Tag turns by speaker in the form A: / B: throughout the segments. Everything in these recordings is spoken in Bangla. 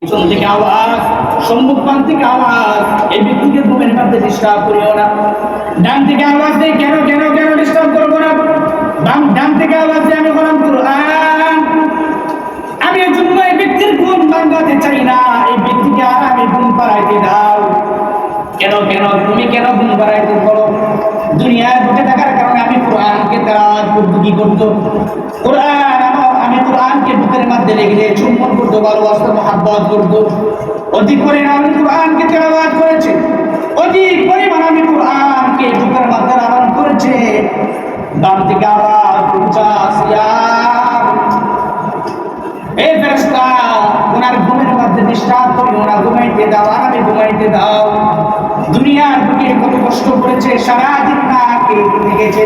A: পিছন থেকে আওয়াজ, সম্মুখ প্রান্ত থেকে আওয়াজ, এই ব্যক্তিকে ঘুমের মধ্যে ডিস্টার্ব করিও না। ডান থেকে আওয়াজ দেয়, কেন কেন কেন ডিস্টার্ব করবো না? ডান থেকে আওয়াজ দেয়, আমি বললাম কুরআন। আমি এর জন্য এই ব্যক্তির ঘুম ভাঙাতে চাই না, এই ব্যক্তিকে আর আমি ঘুম পাড়াইতে দাও। কেন কেন তুমি কেন ঘুম পাড়াইতে বলো? দুনিয়ায় বসে থাকার কারণে আমি কোরআনকে তেলাওয়াত করতে কি করতো? আমি কোরআনকে বুকের মধ্যে লেগে চুম্বন করতো, ভালোবাসতো, মহাব্বত করতো। অধিক পরিমাণ আমি কোরআনকে তেলাওয়াত করেছি, অধিক পরিমাণ আমি কোরআনকে বুকের মধ্যে লালন করেছে। বাম থেকে আওয়াজ উচ্চা আসিয়া, এই ফেরেশতা ওনার ঘুমের মধ্যে ডিস্টার্ব করি, ওনার ঘুমাইতে দাও, আর আমি ঘুমাইতে দাও। দুনিয়ার বুকে কত কষ্ট করেছে, সারাদিন না দেখেছে,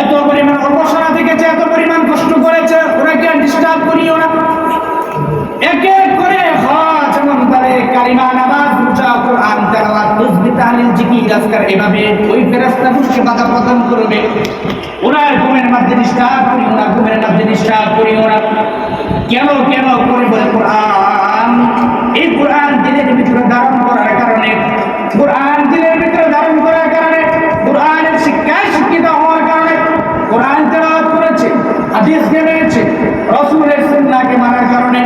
A: এত পরিমাণ অবসরা দেখেছে, এত পরিমাণ কষ্ট করেছে, ওনাকে ডিস্টার্ব করিও না। এক এক করে যেমন তারে কালিমা, নামাজ, রোজা, কোরআন তেলাওয়াত, তাসবিহ, তাহলিল, জিকির, আজকার, এভাবে ওই ফেরেশতাগুলোকে বাধা প্রদান করবে। ওনার ঘুমের মধ্যে ডিস্টার্ব করিও না, ঘুমের মধ্যে ডিস্টার্ব করিও না। কেন কেন করে বলে কোরআন। এই কোরআন দিলের ভিতরে ধারণ করার কারণে, কোরআন দিলের ভিতরে ধারণ করার কারণে, কোরআনের শিক্ষায় শিক্ষিত হওয়ার কারণে, কোরআন তেলাওয়াত করেছে, হাদিস জেনেছে, রাসূলের সুন্নাহকে মানার কারণে,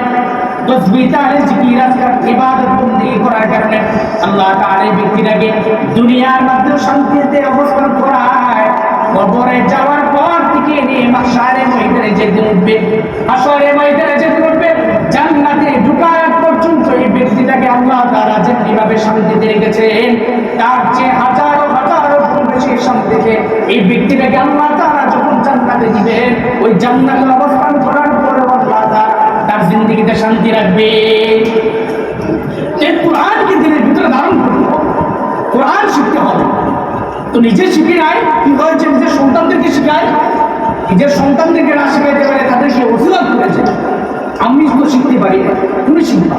A: তাসবিহ, তাহলিল, জিকির, আজকার, ইবাদত বন্দেগী করার কারণে আল্লাহ তাআলা এই ব্যক্তিটাকে দুনিয়ার মধ্যে শান্তিতে অবস্থান করায়। কবরে যাওয়ার পর থেকে নিয়ে মাশারে ময়দানে যেতে উঠবে, হাশরে ময়দানে যেতে উঠবে, জান্নাতে ঢোকার পর্যন্ত এই ব্যক্তিটাকে আল্লাহ তাআলা যেভাবে শান্তিতে রেখেছেন, তার চেয়ে হাজারো হাজারো গুণ বেশি শান্তিতে এই ব্যক্তিটাকে আল্লাহ তাআলা যখন জান্নাতে দিবেন, ওই জান্নাতে অবস্থান করার পরে আল্লাহ তাআলা তার জিন্দেগিতে শান্তি রাখবে। এই কোরআনকে দিলের ভিতরে ধারণ করতে হবে, কোরআন শিখতে হবে। তো নিজে শিখে নাই, কি হয়েছে, নিজের সন্তানদেরকে শিখায়। নিজের সন্তানদেরকে না শিখাইতে পারে, তাদেরকে ওসিলাত করেছে। আমি তো শিখতে পারি না, তুমি শিখবা।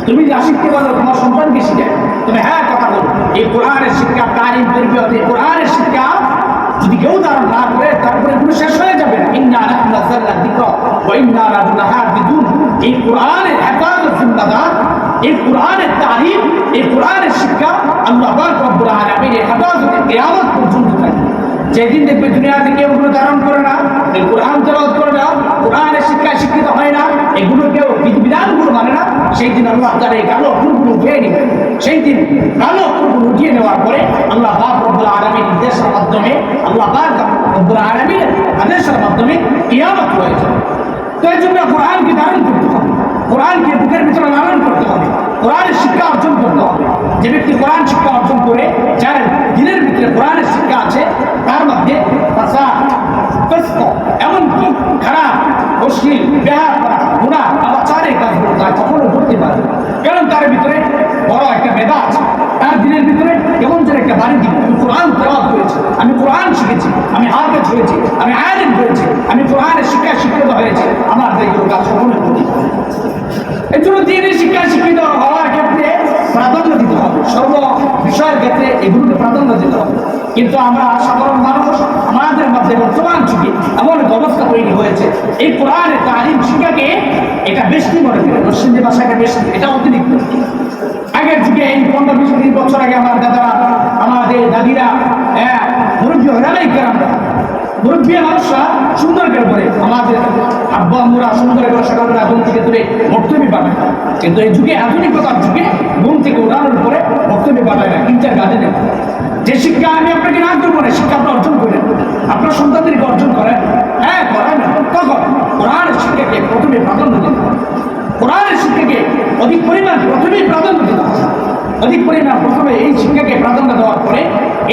A: তুমি যা শিখতে পারো তোমার সন্তানকে শিখায়। তবে হ্যাঁ, কথা বলো, এই কোরআনের শিক্ষা, তালিম, তরবিয়ত, এই কোরআনের শিক্ষা যদি কেউ ধারণ না করে, তারপরে পুরো শেষ হয়ে যাবে না। ইন্না নাহনু নাযালনা যিকরা ওয়া ইন্না লাহু লাহাফিজুন। এই কোরআনের হেফাজত জিম্মাদার, এই কোরআনের তালিম, এই কোরআনের শিক্ষা আল্লাহ পাক রব্বুল আলামিনের হেফাজতে কিয়ামত পর্যন্ত থাকবে। যেদিন দেখবে দুনিয়াতে কেউ এগুলো ধারণ করে না, এই কোরআন তেলাওয়াত করে না, কোরআনের শিক্ষায় শিক্ষিত হয় না, এগুলো কেউ বিধিবিধানগুলো মানে না, সেই দিন আল্লাহ তাআলা এই কালো কুরগুলো উঠিয়ে নেবেন। সেই দিন কালো কুরগুলো উঠিয়ে নেওয়ার পরে আল্লাহ পাক রব্বুল আলামিনের নির্দেশের মাধ্যমে, আল্লাহ পাক রব্বুল আলামিনের আদেশের মাধ্যমে কিয়ামত হয়ে যাবে। তো এই জন্য কোরআনকে ধারণ করতে হবে, কোরআনকে বুকের ভিতরে লালন করতে হবে, কোরআনের শিক্ষা অর্জন করতে হবে। যে ব্যক্তি কোরআন শিক্ষা অর্জন করে, যার দিলের ভিতরে কোরআনের শিক্ষা আছে, তার মধ্যে এমনকি খারাপ, অশ্লীল, বেহায়া, গুনাহ, আবাচারের কাজগুলো তার কখনো করতে পারে। কারণ তার ভিতরে বড় একটা মেধা আছে, তার দিলের ভিতরে কেমন যেন একটা বাড়ি দিল। আমি কোরআন তেলাওয়াত করেছি, আমি কোরআন শিখেছি, আমি হাফেজ হয়েছি, আমি আলেম হয়েছি, আমি কোরআনের শিক্ষায় শিক্ষিত হয়েছি, আমার এইগুলো কাজ কখনো করি। এর জন্য দিনের শিক্ষায় শিক্ষিত হওয়ার ক্ষেত্রে প্রাধান্য দিতে হবে, সর্ব বিষয়ের ক্ষেত্রে এগুলোকে প্রাধান্য দিতে হবে। কিন্তু আমরা সাধারণ মানুষ, আমাদের মধ্যে বর্তমান যুগে এমন এক অবস্থা তৈরি হয়েছে, এই কোরআনের তালিম শিক্ষাকে এটা বেশি মনে করে, পশ্চিমী ভাষাকে বেশি, এটা অতিরিক্ত। আগের যুগে এই 15-20 বছর আগে আমার দাদারা, আমাদের দাদিরা, মুরব্বী হরাই কেরামরা, মুরব্বী মানুষরা সুন্দর করে বলে, আমাদের আব্বা আম্মুরা সুন্দর করে সকালবেলা ঘুম থেকে তুলে বক্তব্য পাঠায়। কিন্তু এই যুগে, আধুনিকতার যুগে, ঘুম থেকে উঠানোর পরে বক্তব্য পাঠায় না, ইন্টার গার্ডে নেই। যে শিক্ষা আমি আপনাকে না করবো না, শিক্ষা আপনি অর্জন করেন, আপনার সন্তানদেরকে অর্জন করেন। হ্যাঁ, করেন। তখন কোরআনের শিক্ষাকে প্রথমে প্রাধান্য দিতে হবে, কোরআনের শিক্ষাকে অধিক পরিমাণ প্রথমেই প্রাধান্য দিতে হবে। অধিক পরিমাণ প্রথমে এই শিক্ষাকে প্রাধান্য দেওয়ার পরে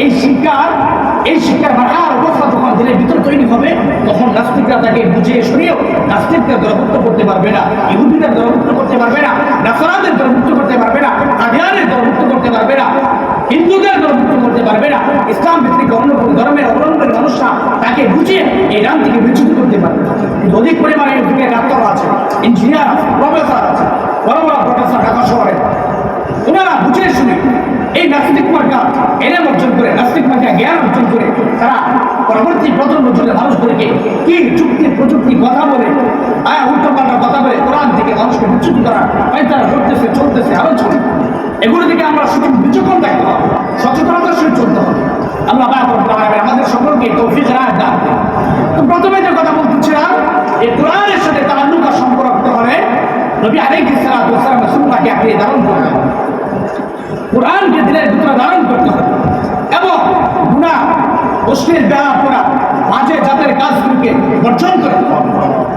A: এই শিক্ষার বাড়ার অবস্থা যখন দিনের ভিতর তৈরি হবে, তখন নাস্তিকরা তাকে বুঝিয়ে শুনিয়েও নাস্তিকদের দলভুক্ত করতে পারবে না, ইহুদিদের দলভুক্ত করতে পারবে না, নাসারাদের দলভুক্ত করতে পারবে না, কাদিয়ানের দলভুক্ত করতে পারবে না, হিন্দুদের দলভুক্ত করতে পারবে না। ইসলাম ভিত্তিক অন্য কোনো ধর্মের অবলম্বনের মানুষরা তাকে বুঝিয়ে এই রান থেকে বিচ্যুত করতে পারবে। কিন্তু অধিক পরিমাণে যুগে ডাক্তার আছে, ইঞ্জিনিয়ার আছে, প্রফেসর আছে, বড় বড় প্রফেসর ঢাকা শহরে, ওনারা বুঝিয়ে শুনে এই নাস্তিক মার্কা এলেম অর্জন করে, নাস্তিক মার্কা জ্ঞান অর্জন করে, তারা পরবর্তী প্রজন্ম জুড়ে মানুষদেরকে কি যুক্তি প্রযুক্তি কথা বলে, উল্টো পাল্টা কথা বলে কোরআন থেকে মানুষকে বিচ্যুত করার তারা করতেছে। ধারণ করতে হবে। এগুলো থেকে আমরা শুধু বিচক্ষণ থাকতে হবে, সচেতনতার সহিত চলতে হবে। আল্লাহ আমাদের সকলকে তৌফিক রায় দান। তো প্রথমে যে কথা বলতেছিলাম, এই কোরআনের সাথে তাআল্লুক আর সম্পর্ক রাখতে হলে নবী আলাইহিস সালাতু ওয়াস সালাম সুন্নাহকে আঁকড়ে ধারণ করতে হবে, কোরআনকে দিলের ভিতরে ধারণ করতে হবে এবং গুনাহ, অশ্লীল বেহায়া, বাজে জাতের কাজগুলোকে বর্জন করতে হবে।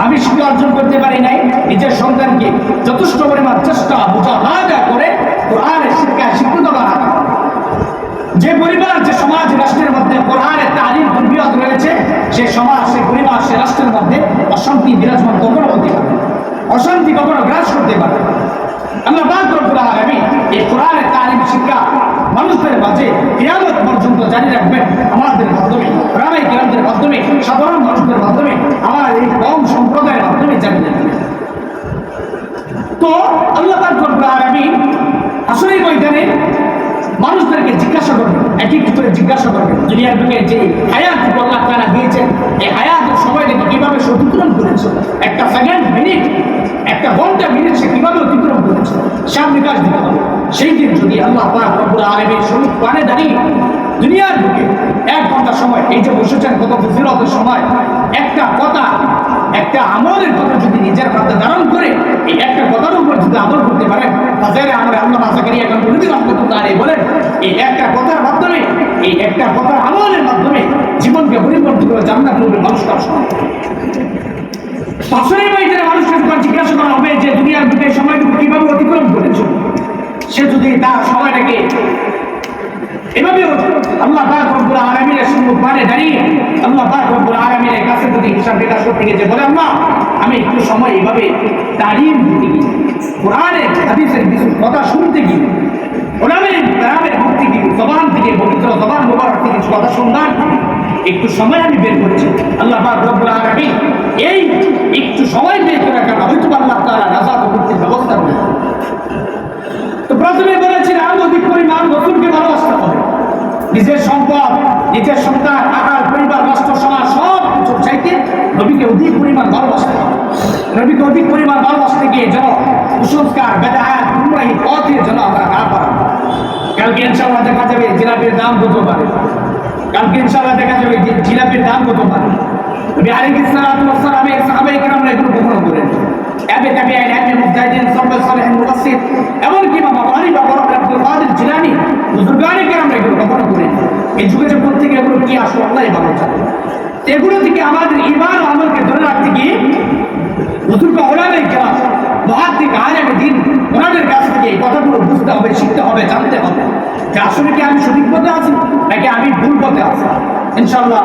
A: আমি শিক্ষা অর্জন করতে পারি নাই, নিজের সন্তানকে যথেষ্ট পরিমাণ চেষ্টা মুজাহাদা করে কোরআনের শিক্ষায় শিক্ষিত বানাতে হবে। যে পরিবার, যে সমাজ, রাষ্ট্রের মধ্যে কোরআনের তালিম তরবিয়ত রয়েছে, সে সমাজ, সে পরিবার, সে রাষ্ট্রের মধ্যে অশান্তি বিরাজমান কখনো হতে পারে, অশান্তি কখনো গ্রাস করতে পারে। আল্লাহ পাক রব্বুল আলামিন এই কোরআনের তালিম শিক্ষা মানুষদের মাঝে কিয়ামত পর্যন্ত জারি রাখবেন আমাদের মাধ্যমে, ওলামায়ে কিরামদের মাধ্যমে, সাধারণ মানুষদের মাধ্যমে, আমার এই কম সম্প্রদায়ের মাধ্যমে জারি রাখবেন। তো আল্লাহ পাক রব্বুল আলামিন আসলে ময়দানে মানুষদেরকে জিজ্ঞাসা করবেন, এক এক করে জিজ্ঞাসা করবেন, দুনিয়ার বুকে যে হায়াত আল্লাহ তাআলা দিয়েছেন, এই হায়াতের সময়টাকে কিভাবে সে অতিক্রম করেছে, একটা সেকেন্ড, মিনিট, একটা ঘন্টা, মিনিট সে কিভাবে অতিক্রম করেছে, সব বিকাশ দিতে হবে। সেই দিন যদি আল্লাহ পাক রব্বুল আলামিন শরীফ পানে দাঁড়িয়ে দুনিয়ার বুকে 1 ঘন্টা সময়, এই যে বসেছেন কত ফজিলতের সময়, একটা কথা, একটা আমলের কথা যদি নিজের হাতে ধারণ করে এই একটা কথার উপর যদি আমল করতে পারেন, ফাজাইলে আমরা আল্লামা যাকারিয়া গাঙ্গুহি রাহমাতুল্লাহ আলাইহি বলেন, এই একটা কথার মাধ্যমে, এই একটা কথার আমলের মাধ্যমে জীবনকে পরিবর্তিত করে জান্নাত নবীর মানুষ কাজ করে। পাঁচশোর ময়দানে মানুষকে জিজ্ঞাসা করা হবে যে দুনিয়ার বুকে সময়টুকু কিভাবে অতিক্রম করেছে, সে যদি তার সময়টাকে এভাবে আল্লাহ পাক রব্বুল আলামিনের সম্মুখে দাঁড়িয়ে আল্লাহ পাক রব্বুল আলামিনের কাছে যদি হিসাব বিকাশ করতে গেছে, বলে আল্লাহ আমি একটু সময় এভাবে তালিম দিতে গিয়ে, কোরআনের হাদিসের কিছু কথা শুনতে গিয়ে, ওলামায়ে কেরামের মুখ থেকে, জবান থেকে, পবিত্র জবান মোবারক থেকে কিছু কথা শুনলাম, একটু সময় আমি বের করেছি, আল্লাহ পাক রব্বুল আলামিন এই একটু সময় বের করে রাখা হয়তো আল্লাহ তাআলা নাজাত মুক্তির ব্যবস্থা করে। তো প্রথমে বলেছিলাম অধিক পরিমাণ রাসূলকে ভালোবাসতে হবে, নিজের সম্পদ, নিজের সন্তান, আকার, পরিবার, রাষ্ট্র, সমাজ সব কিছু চাইতে নবীকে অধিক পরিমাণ ভালোবাসতে হবে। নবীকে অধিক পরিমাণ ভালোবাসতে গিয়ে যেন কুসংস্কার, বেদায়াত, গুমরাহি পথে যেন আমরা না পারি। কালকে ইনশাআল্লাহ দেখা যাবে জিলাপির দাম কত পারে, কালকে ইনশাআল্লাহ দেখা যাবে জিলাপির দাম কত পারে। নবী আলাইহিস সালাতু ওয়াস সালাম এর সাহাবায়ে কেরামরা এগুলো কখনো করেন, আবে তাবিঈন, আবে মুজতাহিদিন, সাহাবা সালেহিন, মুফাসসির, এমনকি ইমাম আবু হানিফা, আব্দুল কাদের জিলানী, বুজুর্গানে কেরামরা এগুলো কখনো করেন। এই যুগে যে প্রত্যেকে এগুলো কি আসলে আল্লাহই ভালো জানে। এগুলো থেকে আমাদের ঈমান ও আমলকে ধরে রাখতে গিয়ে বুজুর্গ ওলামায়ে কেরাম, মুহাদ্দিস, আলেমে দ্বীন, ওনাদের কাছ থেকে এই কথাগুলো বুঝতে হবে, শিখতে হবে, জানতে হবে যে আসলে কি আমি সঠিক পথে আছি নাকি আমি ভুল পথে আছি। ইনশাআল্লাহ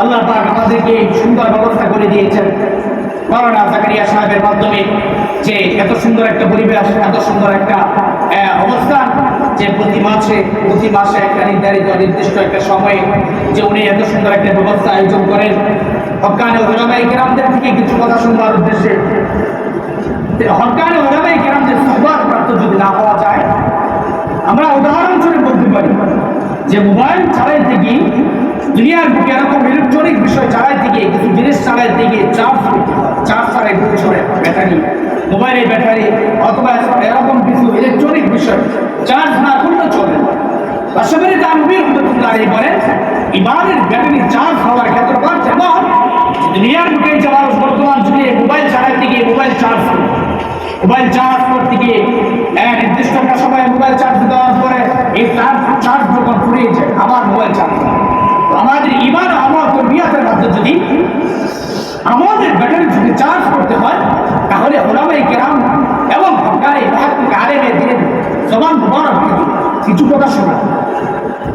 A: আল্লাহ পাক আমাদেরকে সুন্দর ব্যবস্থা করে দিয়েছেন মাওলানা যাকারিয়া সাহেবের মাধ্যমে, যে এত সুন্দর একটা পরিবেশ, এত সুন্দর একটা অবস্থান, যে প্রতি মাসে একটা নির্দিষ্ট একটা সময়ে যে উনি এত সুন্দর একটা ব্যবস্থা আয়োজন করেন। হক্কানি উলামায়ে কেরামদের থেকে কিছু কথা শুনবার উদ্দেশ্যে, হক্কানি উলামায়ে কেরামদের সুহবত প্রাপ্ত যদি না হওয়া যায়, আমরা উদাহরণস্বরূপ বলতে পারি যে মোবাইল চালাইতে গিয়ে, দুনিয়ার বুকে এরকম ইলেকট্রনিক বিষয় চালাইতে গিয়ে, কিছু জিনিস চালাইতে গিয়ে চার্জ ছাড়াই ঘুরে ব্যাটারি, মোবাইলের ব্যাটারি অথবা এরকম কিছু ইলেকট্রনিক বিষয় চার্জ না করলে চলে না। রাসূল তানবীর রাহমাতুল্লাহ আলাইহি বলেন, ইমানের ব্যাটারি চার্জ হওয়ার ক্ষেত্রে যেমন দুনিয়ার বুকে যে মানুষ বর্তমান যুগে মোবাইল চালাইতে গিয়ে মোবাইল চার্জ করতে গিয়ে নির্দিষ্ট একটা সময় মোবাইল চার্জ দেওয়ার পরে এই চার্জ যখন ফুরিয়ে যায় আবার মোবাইল চার্জ হয়। আমাদের ঈমান আমল তরবিয়তের মাধ্যমে যদি আমাদের ব্যাটারি যদি চার্জ করতে হয়, তাহলে উলামায়ে কেরাম এবং হক্কানি মুহাদ্দিস আলেমে দ্বীন জবান মুবারক থেকে কিছু কথা শোনা,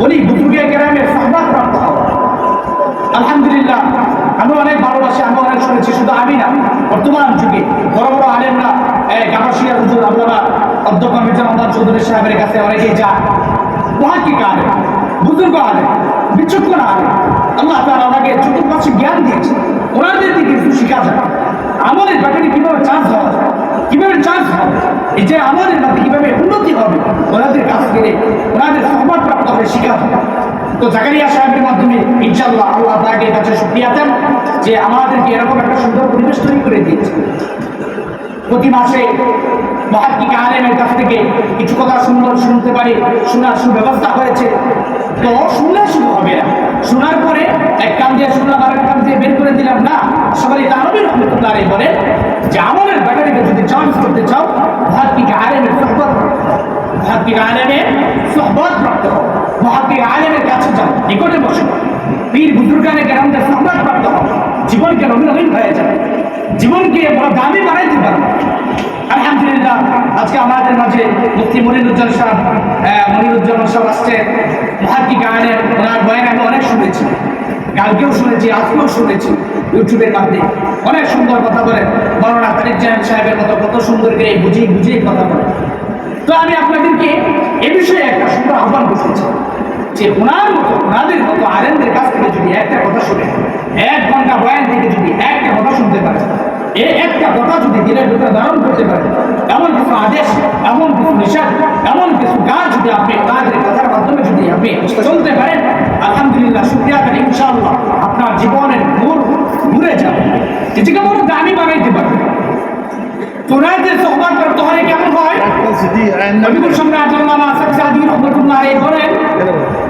A: উনি বুজুর্গে কেরামের সুহবত প্রাপ্ত হওয়া। আলহামদুলিল্লাহ, আমি অনেক ভালোবাসি, আমি অনেক শুনেছি, শুধু আমি না, বর্তমান যুগে বড় বড় আলেমরা, গামাশিয়া হুজুর আল্লামা অধ্যক্ষ মির্জা মোহাম্মদ চৌধুরী সাহেবের কাছে অনেকেই যায়, মুহাক্কিক আলেম, বুজুর্গ আলেম, বিচক্ষণ আলেম, আল্লাহ তাআলা ওনাকে চতুর্পাশে জ্ঞান দিয়েছে, ওনাদের দিকে কিছু শেখা যায়। আমাদের ব্যাটারি কিভাবে চার্জ হওয়া যায়, কিভাবে চার্জ হবে, এই যে আমাদের মধ্যে কিভাবে উন্নতি হবে, ওনাদের কাছ থেকে ওনাদের সুহবত প্রাপ্ত হবে, শেখা যায়। তো যাকারিয়া সাহেবের মাধ্যমে ইনশাআল্লাহ আল্লাহ তাআলার কাছে শুকরিয়া দেন যে আমাদেরকে এরকম একটা সুন্দর পরিবেশ তৈরি করে দিয়েছে। প্রতি মাসে মুহাক্কিক আলেমের কাছ থেকে কিছু কথা সুন্দর শুনতে পারি, শোনার সুব্যবস্থা হয়েছে। তো শুনলে শুরু হবে না, শোনার পরে এক কান দিয়ে শুনলাম আর এক কান দিয়ে বের করে দিলাম না। সবাই তানবী রাহমাতুল্লাহ আলাইহি বলেন যে আমলের ব্যাপারে যদি চয়েস করতে চাও মুহাক্কিক আলেমের সুহবত, মুহাক্কিক আলেমের সুহবত প্রাপ্ত হও, মুহাক্কিক আলেমের কাছে যাও, নিকটে বসো, পীর বুজুর্গানে কেরামদের সুহবত প্রাপ্ত হও, জীবনকে রঙিন হয়ে যাবে, জীবনকে বড় দামি বানাইতে পারবে। আলহামদুলিল্লাহ আজকে আমাদের মাঝে মুফতি মনিরুজ্জামান সাহেব আসছে, মুহাক্কিক আলেম, ওনার বয়ান আমি অনেক শুনেছি, কালকেও শুনেছি, আজকেও শুনেছি ইউটিউবের মাধ্যমে। অনেক সুন্দর কথা বলে, মৌলানা তারিক জাহান সাহেবের মতো কত সুন্দর করে বুঝিয়ে বুঝিয়ে কথা বলে। তো আমি আপনাদেরকে এ বিষয়ে একটা সুন্দর আহ্বান করতেছি যে ওনাদের মতো আলেমদের কাছ থেকে যদি একটা কথা শুনে, 1 ঘন্টা বয়ান থেকে যদি একটা কথা শুনতে পারে, এই একটা কথা যদি দিনের ভিতরে ধারণ করতে পারে, এমন কিছু আদেশ, এমন কিছু নিষেধ, এমন কিছু কাজ যদি আপনি ওনাদের কথার মাধ্যমে যদি আপনি চলতে পারেন, আলহামদুলিল্লাহ শুকরিয়া করি, ইনশাআল্লাহ আপনার জীবনের নূর ঘুরে যাবে, নিজেকে বড় দামি বানাইতে পারবে। তোরাদের সোহবত করতে হলে কেমন হয়? নবীর সম্রাট আল্লামা শেখ সাদী রাহমাতুল্লাহ আলাইহি বলেন,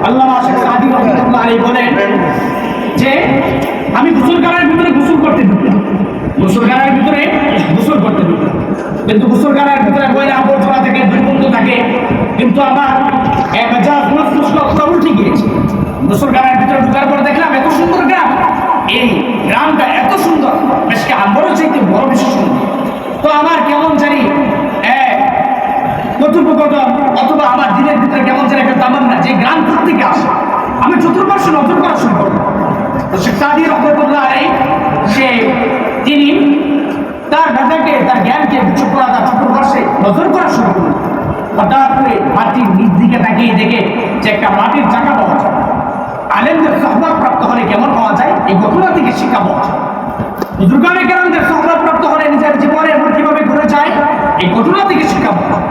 A: আল্লামা শেখ সাদী রাহমাতুল্লাহ আলাইহি বলেন যে আমি গোসলখানার ভিতরে গোসল করতে ঢুকলাম, গোসলখানার ভিতরে গোসল করতে ঢুকলাম, কিন্তু গোসলখানার ভিতরে ময়লা আবর্জনা থেকে দুর্গন্ধ থাকে, কিন্তু আমার মেজাজ মস্তিষ্ক উল্টে গিয়েছে। গোসলখানার ভিতরে ঢুকার পর দেখলাম এত সুন্দর গ্রাম, এই গ্রামটা এত সুন্দর, বেশকে আম্বরও চাইতে বড় বেশি সুন্দর। তো আমার কেমন জানি কথোপকথন অথবা আমার দিনের ভিতরে কেমন জানি একটা তামান্না যে গ্রাম থেকে আসে, আমি চতুর্পার্শ্বে নজর করা শুরু করলাম। তো শেখ সাদী রাহমাতুল্লাহ আলাইহি তিনি তার মেধাকে, তার জ্ঞানকে বিচুপ করা, তার চতুর্পার্শ্বে নজর করা শুরু করলেন। হঠাৎ করে মাটির নিচ দিকে তাকিয়ে দেখে যে একটা মাটির চাকা পাওয়া যায়। আলেমদের সুহবত প্রাপ্ত হলে কেমন পাওয়া যায়, এই ঘটনা থেকে শিক্ষা পাওয়া যায়। বুজুর্গানে কেরামদের সুহবত প্রাপ্ত হলে নিজের জীবনে এমন কিভাবে ঘুরে যায়, এই ঘটনা থেকে শিক্ষা পাওয়া যায়।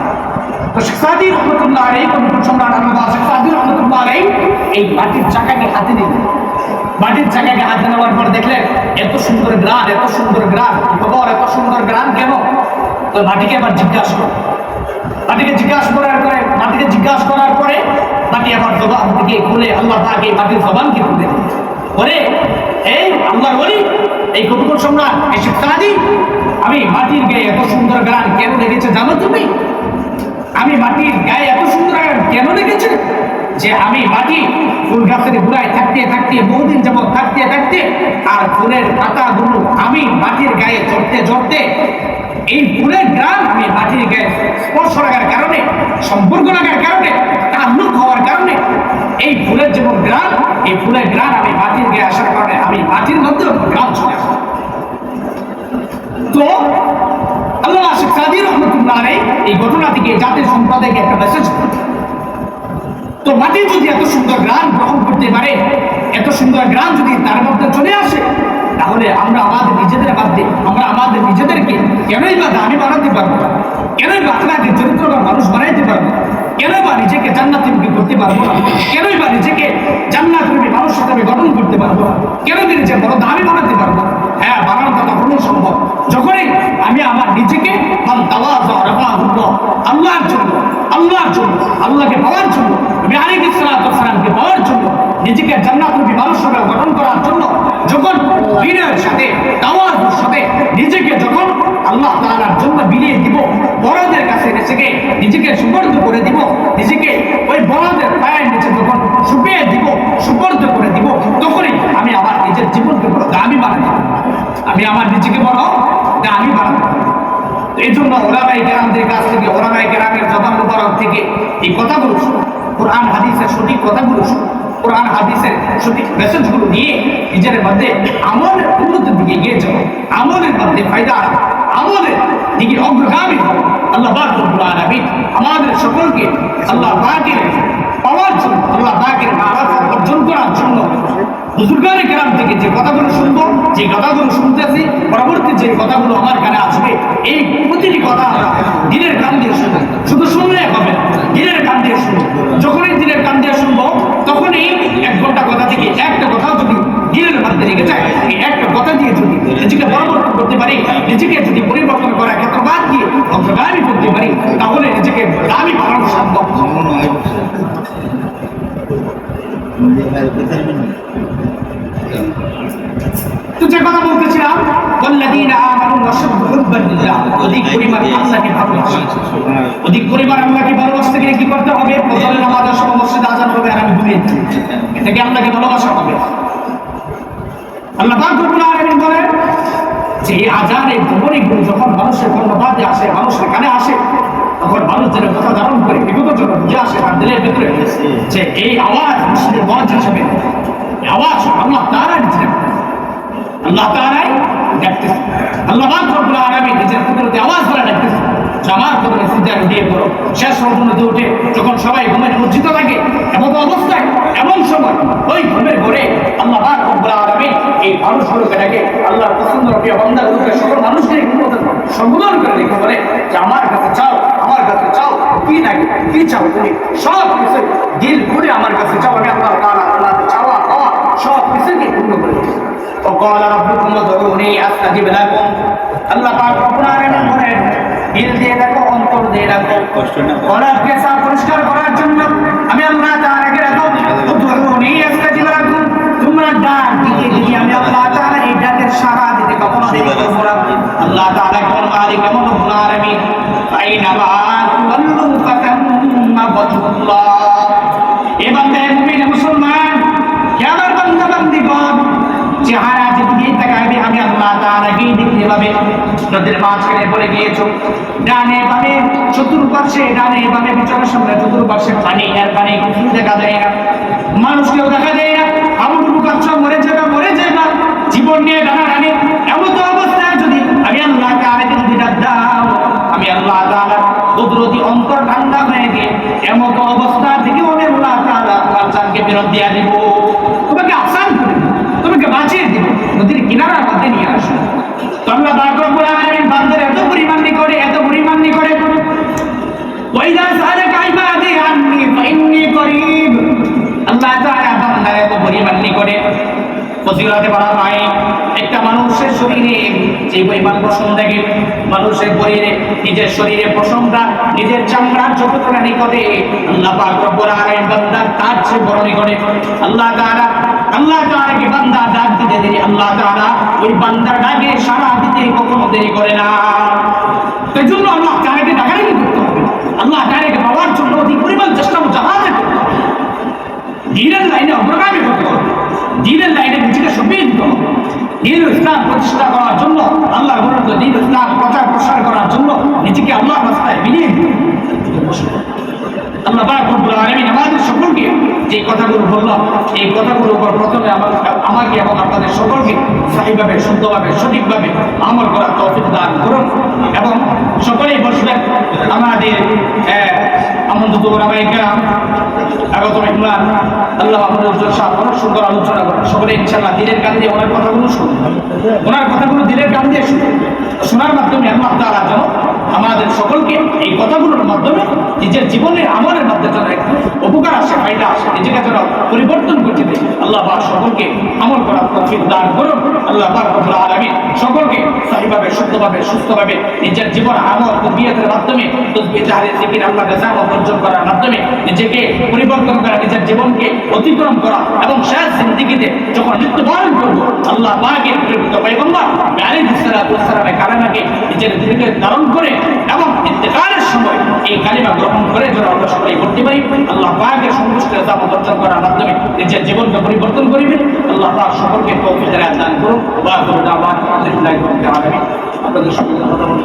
A: তো শেখ সাদী রাহমাতুল্লাহ আলাইহি, সম্রাট আল্লামা শেখ সাদী রাহমাতুল্লাহ আলাইহি এই মাটির চাকাকে হাতে নিলেন। মাটির চাকাকে হাতে নেওয়ার পর দেখলেন এত সুন্দর গ্রান, এত সুন্দর গ্রান, খবর এত সুন্দর গ্রান কেন? তো মাটিকে আবার জিজ্ঞাসা করো, মাটিকে জিজ্ঞাসা করার পরে মাটি আবার জবান থেকে খুলে আল্লাহ তাকে মাটির জবানকে খুলে দিল। বলে এই আল্লাহর ওলি, এই কুতুবুল সম্রাট এই শেখ সাদী, আমি মাটির গায়ে এত সুন্দর গ্রান কেন লেগেছে জানো তুমি? আমি মাটির গায়ে এত সুন্দর গ্রান কেন লেগেছে? যে আমি মাটি ফুল গাছের গোড়ায় থাকতে থাকতে, বহুদিন যাবত থাকতে থাকতে, আর ফুলের পাতাগুলো আমি মাটির গায়ে চড়তে এই ফুলের গ্রাম আমি মাটির গায়ে স্পর্শ লাগার কারণে, সম্পর্ক লাগার কারণে, তাল্লুক হওয়ার কারণে এই ফুলের যেমন গ্রাম, এই ফুলের গ্রাম আমি মাটির গায়ে আসার কারণে আমি মাটির মধ্যে গ্রাম চলে আসি। তো আল্লামা শেখ সাদী রাহমাতুল্লাহ আলাইহি এই ঘটনা থেকে জাতির সম্প্রদায়কে একটা মেসেজ। তো মাটি যদি এত সুন্দর গ্রাম গ্রহণ করতে পারে, এত সুন্দর গ্রাম যদি তার মধ্যে চলে আসে, তাহলে আমরা আমাদের নিজেদের বাদে আমরা আমাদের নিজেদেরকে কেনই বা দামি বানাতে পারবো না? কেনই বা আখলাকের চরিত্রবান মানুষ বানাইতে পারবো না? কেনই বা নিজেকে জান্নাতমুখী করতে পারবো না? কেনই বা নিজেকে জান্নাতমুখী মানুষ হিসেবে গঠন করতে পারবো না? কেন নিজে বড় দামি বানাতে পারবো না? হ্যাঁ, বানানোটা তখনই সম্ভব যখনই আমি আমার নিজেকে আল্লাহর জন্য, আল্লাহকে পাওয়ার জন্য, নবী আলাইহিস সালামকে পাওয়ার জন্য, নিজেকে জান্নাতুল মানুষ হিসেবে গঠন করার জন্য যখন বিনয়ের সাথে, তাওয়াজুর সাথে নিজেকে যখন আল্লাহ তাআলার জন্য বিলিয়ে দিব, বড়দের কাছে নিজেকে সুপর্দ করে দিব, নিজেকে ওই বড়দের পায়ের নিচে যখন সুপিয়ে দিব, সুপর্দ করে দিব, তখনই আমি আমার নিজের জীবনকে বড় দামি বানাবো, আমি আমার নিজেকে বড় দামি বানাবো। এই জন্য ওলামায়ে কেরামদের কাছ থেকে, ওলামায়ে কেরামের জবান মুবারক থেকে এই কথাগুলো শুনো, কোরআন হাদিসের সঠিক কথাগুলো শুনো, কোরআন হাদিসের সঠিক মেসেজগুলো নিয়ে নিজের মধ্যে আমলের উন্নতির দিকে এগিয়ে যাও, আমলের মধ্যে ফায়দা, আমলের দিকে অগ্রগামী হও। আল্লাহ পাক রব্বুল আলামিন আমাদের সকলকে আল্লাহ পাকের পাওয়ার জন্য, আল্লাহ পাকের মারাফত অর্জন করার জন্য বুজুর্গানে কেরাম থেকে যে কথাগুলো শুনবো, যে কথাগুলো শুনতেছি, পরবর্তী যে কথাগুলো আমার কানে আসবে, এই প্রতিটি কথা আমরা দিনের কান দিয়ে শুনবো। শুধু শুনলে হবে না, দিনের কান দিয়ে শুনবো। যখনই দিনের কান দিয়ে শুনবো, তখনই 1 ঘন্টা কথা থেকে একটা কথা যদি দিনের মধ্যে রেখে যায়, এই একটা কথা দিয়ে যদি নিজেকে পরিবর্তন করতে পারি, নিজেকে যদি পরিবর্তন করার ক্ষেত্র বাদ দিয়ে অগ্রগামী করতে পারি, তাহলে নিজেকে দামি বানানো সম্ভব। তো যে কথা বলতেছিলাম, ওয়াল্লাযীনা আমানু ওয়াশাদ্দু হুব্বান লিল্লাহ, অধিক পরিমাণ আল্লাহকে ভালোবাসা। অধিক পরিমাণ আল্লাহকে ভালোবাসতে গেলে কি করতে হবে? ফজরের নামাজের সময় মসজিদে আযান হবে আর আমি ঘুমিয়ে যাচ্ছি, এটাকে আল্লাহকে ভালোবাসা হবে। আল্লাহ পাক রব্বুল আলামিন বলেন যে এই আযানের ধ্বনিগুলো যখন মানুষের কর্ণপাতে আসে, মানুষের কানে আসে, তখন মানুষ যেন কথা ধারণ করে বিগত জন্য বুঝে আসে তার দিলের ভিতরে যে এই আওয়াজ মুসলিমের ওয়াজ হিসেবে আওয়াজ আল্লাহ তাআলা দিচ্ছেন, আল্লাহ তাআলাই ডাকতেছে। আল্লাহ পাক রব্বুল আলামিন নিজের কুদরতে আওয়াজ করে ডাকতেছে, আমার কুদরতে সিজদায় দিয়ে পড়ো। শেষ রজনীতে উঠে যখন সবাই ঘুমে নিমজ্জিত থাকে এমন অবস্থায়, এমন সময় ওই ঘুমের ঘরে আল্লাহ পাক রব্বুল আলামিন এই মানুষগুলোকে ডাকে, আল্লাহর পছন্দের প্রিয় বান্দাগুলোকে, সকল মানুষকে সম্বোধন করে দেখে বলে যে আমার কাছে চাও, আমার কাছে চাও, কি লাগে, কি চাও তুমি, সব কিছু দিল খুলে আমার কাছে চাও, আমি আল্লাহ তাআলা আল্লাহ চাওয়া পাওয়া সব কিছুকে পূর্ণ করে দেব। وقال ربكم ادعوني استجب لكم, আল্লাহ পাক রব্বুল আলামিন বলেন দিল দিয়ে রাখো, অন্তর দিয়ে রাখো, কলবকে সাফ পরিষ্কার করার জন্য আমি আল্লাহ তাআলাকে রাখো। উদউনি আস্তাজিব লাকুম, তোমরা ডাক দিতে দিতে আমি আল্লাহ তাআলা এই ডাকের সাড়া দিতে কখনো দেরি করব না। আল্লাহ তাআলা কোন মালিক এমন রব্বুল আলামিন, ফাইনা মা তুল্লু ফাতাম্মা ওয়াজহুল্লাহ। এ বান্দা মুমিন মুসলমান, কে আমার বান্দা বান্দীগণ, চেহারা যেদিকে তাকাবে আমি আল্লাহ তাআলাকেই দেখতে পাবে। নদীর মাঝখানে পড়ে গিয়েছো, ডানে বামে চতুর্পাশে, ডানে বামে পিছনের সামনে চতুর্পাশে পানি, আর পানি কিছু দেখা যায় না, মানুষকেও দেখা যায় না, হাবুডুবু কাচ্ছ, মরে যাবে, মরে যাবে, জীবন নিয়ে টানাটানি, এমন তো অবস্থায় যদি আমি আল্লাহ তাআলাকে যদি ডাক দাও, আমি আল্লাহ তাআলা কুদরতি অন্তর ঠান্ডা হয়ে গিয়ে এমন অবস্থা থেকে আমি আল্লাহ তাআলা তোমার জানকে ফেরত দিয়ে দিব, তোমাকে আসান করে দেব, তোমাকে বাঁচিয়ে দিব, নদীর কিনারার মধ্যে নিয়ে আসো। তো আল্লাহ পাক রব্বুল আলামিন বান্দার এত পরিমাণই করে, এত পরিমাণই করে, ওয়াইদা সালাকা ইবাদি আন্নী ফাইন্নী করিব, আল্লাহ তাআলা বান্দার এত পরিমাণই করে। ফজিলতে বলা হয় একটা মানুষের শরীরে যে পরিমাণ পশম থাকে, মানুষের শরীরে নিজের শরীরে পশমটা নিজের চামড়ার যতটা নিকটে আল্লাহ পাক রব্বুল আলামিন বান্দার তার চেয়ে বড় নিকটে। আল্লাহ তাআলাকে বান্দা ডাক দিতে দেরি, আল্লাহ তাআলা ওই বান্দার ডাকে সাড়া দিতে কখনো দেরি করে না। এই জন্য আল্লাহ তাআলাকে ডাকাডাকি করতে হবে, আল্লাহ তাআলাকে পাওয়ার জন্য অধিক পরিমাণ চেষ্টা মুজাহাদা করতে হবে, দ্বীনের লাইনে অগ্রগামী করতে হবে, দ্বীনের লাইনে নিজেকে সঁপিয়ে দিতে হবে, দ্বীন ইসলাম প্রতিষ্ঠা করার জন্য, আল্লাহর ঘোষিত দ্বীন ইসলাম প্রচার প্রসার করার জন্য নিজেকে আল্লাহর রাস্তায় বিলিয়ে দিতে হবে। আল্লাহ পাক রব্বুল আলামিন আমাদের সকলকে যে কথাগুলো বললাম, এই কথাগুলোর উপর প্রথমে আমাকে এবং আপনাদের সকলকে সহিভাবে, শুদ্ধভাবে, সঠিকভাবে আমল করার তৌফিক দান করুন। এবং সকলেই বসবেন, আমাদের আমন্ত্রিত ওলামায়ে-কেরাম, আগত মেহমান আল্লাহ মাহমুদুল সাহেব অনেক সুন্দর আলোচনা করেন। সকলে ইনশাআল্লাহ দিলের কান দিয়ে ওনার কথাগুলো শুনুন, ওনার কথাগুলো দিলের কান দিয়ে শুনুন, শোনার মাধ্যমে আল্লাহ তাআলা যেন আমাদের সকলকে এই কথাগুলোর মাধ্যমে নিজের জীবনের আমলের মাধ্যমে যেন একটু উপকার আসে, ফায়দা আসে, নিজেকে যেন পরিবর্তন করতে দেয়। আল্লাহ পাক সকলকে আমল করার তৌফিক দান করুন। আল্লাহ পাক রব্বুল আলামিন সকলকে সহিভাবে, শুদ্ধভাবে, সুস্থভাবে নিজের জীবন আমল তরবিয়তের মাধ্যমে তাসবিহ, তাহলিল, জিকির, আল্লাহর রিযাত অর্জন করার মাধ্যমে নিজেকে পরিবর্তন করা, নিজের জীবনকে অতিক্রম করা এবং শেষ জিন্দেগিতে যখন মৃত্যুবরণ করব আল্লাহ পাকের প্রেরিত পয়গম্বর আলাইহিস সালাতু ওয়াস সালামের কালেমাকে নিজের দিলে ধারণ করে এবং ইন্তেকালের সময় এই কালিমা গ্রহণ করে যেন আমরা সবাই করতে পারি। আল্লাহ পাকের সন্তুষ্টির রিযাত অর্জন করার মাধ্যমে নিজের জীবনকে পরিবর্তন করিবেন। আল্লাহ পাক সকলকে তৌফিক দান করুন। ওয়া আখিরু দাওয়ানা আলহামদুলিল্লাহি রাব্বিল আলামিন। আপনাদের সকলকে ধন্যবাদ।